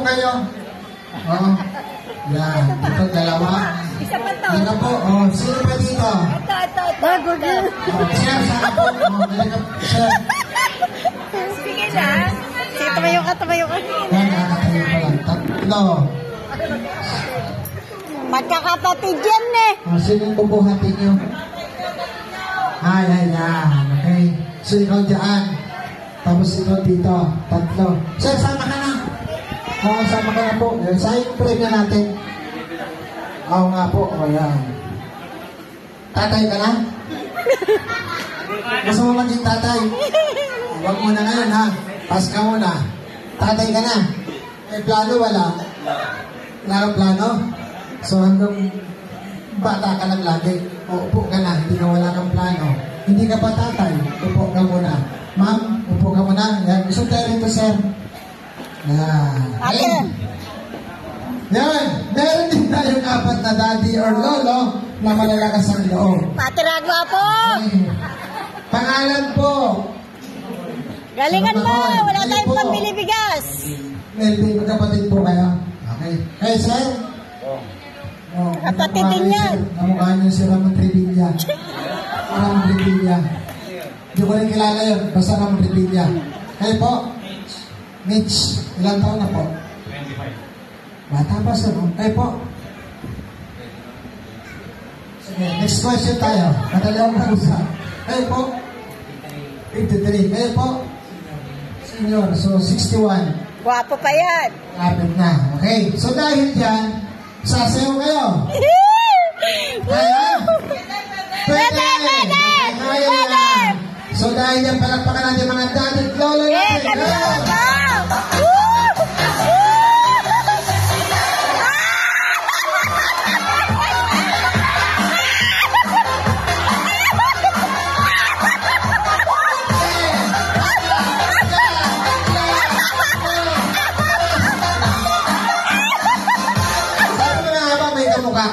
kayo. Oh. Yan. Dito, dalawa. Isa pa to. Dito po. Oh, sino pa dito? Ito. Oh, sir, sana po. Oh, sir. Sige lang. Sige, tumayo ka. Yan, nakatayo pa lang. Tatlo. Magkakapatid yan eh. Oh, sino yung bubuhatin nyo? Yan. Okay. So, ikaw dyan. Tapos ikaw dito. Tatlo. Sir, sama ka na. Oo, sama ka na po. Saan yung premium natin? Oo nga po. O, yan. Tatay ka na? Gusto mo maging tatay? Huwag mo na ngayon, ha? Pas ka muna. Tatay ka na? May plano, wala? Wala kang plano? So, hanggang bata ka lang lagi. O, upo ka na. Hindi ka wala kang plano. Hindi ka pa tatay. Upo ka muna. Ma'am, upo ka muna. Yan. Gusto tayo rito, sir. Yan. Ate. Yan. Meron din tayong apat na daddy or lolo na malalakas ang loob. Patiragwa po. Okay. Pangalan po. Galingan mo. Wala tayong pambili bigas. Melvin, magkapatid po kayo. Okay. Hey, sir. Oh, Kapatid din yan. Kamukha niyo si Ramon Revilla. Ramon Revilla. Hindi ko rin kilala yun. Basta Ramon Revilla. Kayo po. Mitch. Ilang taon na po? 25. Bata pa sir. Kayo po. Sige, next question tayo. Madali akong mag-usap. Kayo po. 53. Kayo po. Senior. So, 61. Guwapo pa yan. Lapit na. Okay. So, dahil dyan, sasayaw kayo. Kaya? Pwede! Kaya yan. So, dahil dyan, palakpakan natin mga dati at lolo natin. Go!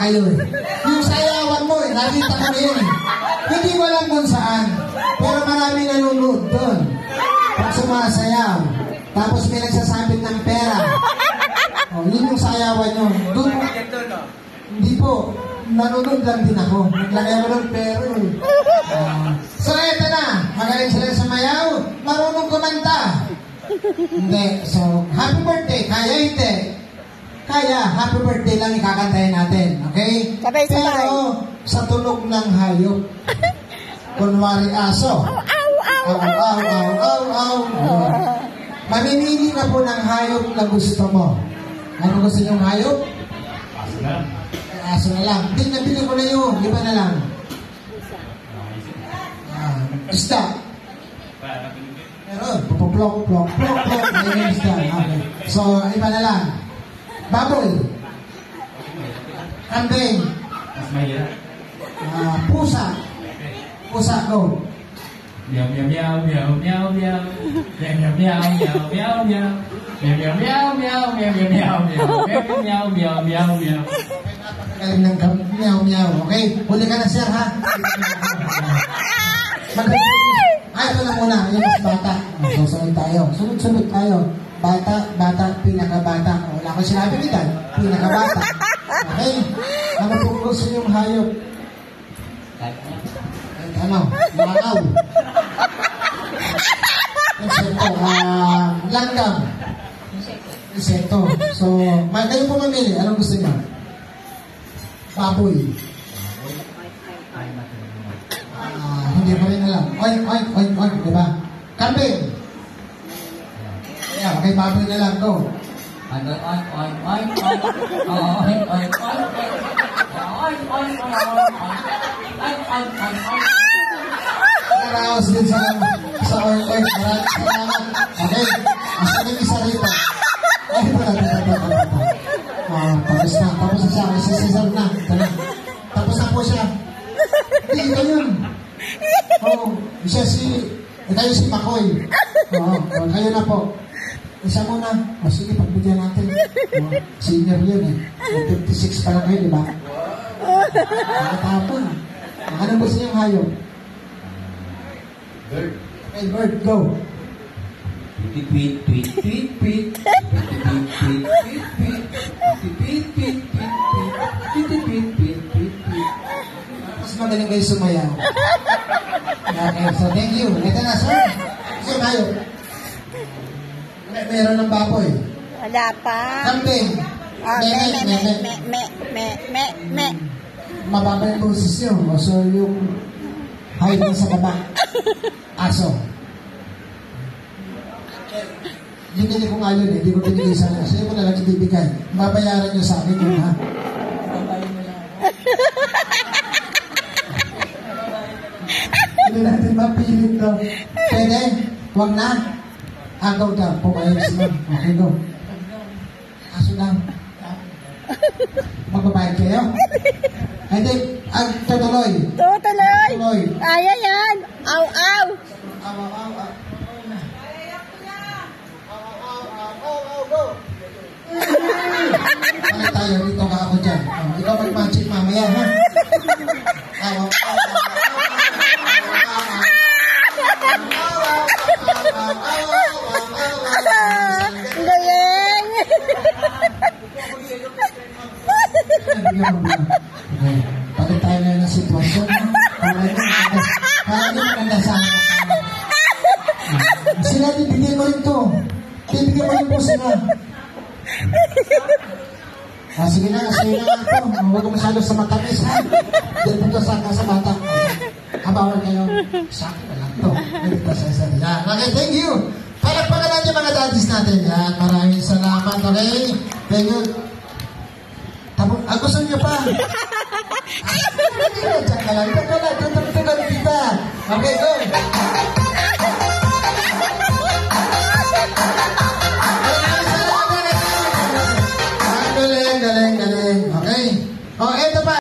Kayo eh. Yung sayawan mo eh, nakita ko na yun eh. Hindi ko alam kung saan. Pero marami nanonood doon. Pag sumasayaw. Tapos may nagsasabit ng pera. O, yun yung sayawan nyo. Doon. Hindi po. Nanonood lang din ako. Naglagay ko ng pera eh. So, eto na. Magaling sila sa mayaw. Marunong kumanta. Hindi. So, happy birthday. Kaya hindi. Kaya, happy birthday lang ikakantayin natin, okay? Sabay-sabay. Pero, sa tunog ng hayop. Kunwari aso. Aw. Mamimili ka po ng hayop na gusto mo. Ano gusto niyong hayop? Aso na lang. Aso na lang. Nabili ko na yun. Iba na lang. Isda. Meron. Plok. Ayun isda. Okay. So, iba na lang. Baboy. Kambing. Pusa. Pusa, go. Meow meow meow meow meow meow. Meow meow meow meow meow. Meow meow meow meow meow meow meow meow meow meow. Galing ng meow meow. Okay? Huli ka na sir, ha? Ay, ito lang muna. Yung mas bata. Susunod tayo. Sunod tayo. Bata, pinakabata. Wala ko sinabi nito. Pinakabata. Okay? Ano po gusto yung hayop? Ano? Makaw. Insekto. Langgam. Insekto. So, kayo po mamili. Anong gusto niyo? Baboy. Hindi pa rin alam. Oink. Diba? Kambing. Yeah, okay, baboy na lang. Go. Naraos din sa oink. Salamat. Okay. Asa din isa rito. Ay, tapos na. Tapos na siya. Si Cesar na. Tapos na po siya. Hindi, ito yun. Siya kayo si Makoy. Kayo na po. Isa muna. Sige, pagbigyan natin. Senior yun eh. 56 pa lang kayo, di ba? Nakatapon. Anong gusto niyong hayop? Bird. Okay, bird, go. Tweet. magaling kayo sumayaw. Okay, so thank you. Ito na, sir. Sige tayo. Meron ng baboy. Wala pa. Kambing. Oh, me. Mababa yung boses yun. So yung high lang sa baba. Aso. Hindi ko nga yun eh. Hindi ko binigay sa akin. Sa'yo ko na lang ibibigay. Babayaran nyo sa akin yun ha. Hindi natin mapilit daw. Pwede? Huwag na. Agaw daw. Pumayag sila. Okay, go. Aso lang. Magbabayad kayo? Hindi. Tutuloy. Tutuloy. Ayan yan. Aw. Ano tayo? Dito ka ako dyan. Ikaw mag-magic mamaya, ha? Galing. Okay. Pati tayo na ng sitwasyon, ha? Parang maganda sa akin. Sila, bibigyan mo rin to. Bibigyan mo rin po sila. Sige na ito. Huwag ko masyado sa matamis, ha? Dahil punta sa bata. Bawal kayo. Sa akin na lang to. Okay, thank you. Palagpagan natin mga daddies natin. Yan, maraming salamat. Okay? Thank you. Tapos, gusto nyo pa? Diyan ka lang. Tutugan kita. Okay, go. Galing. Okay. Oh, eto pa.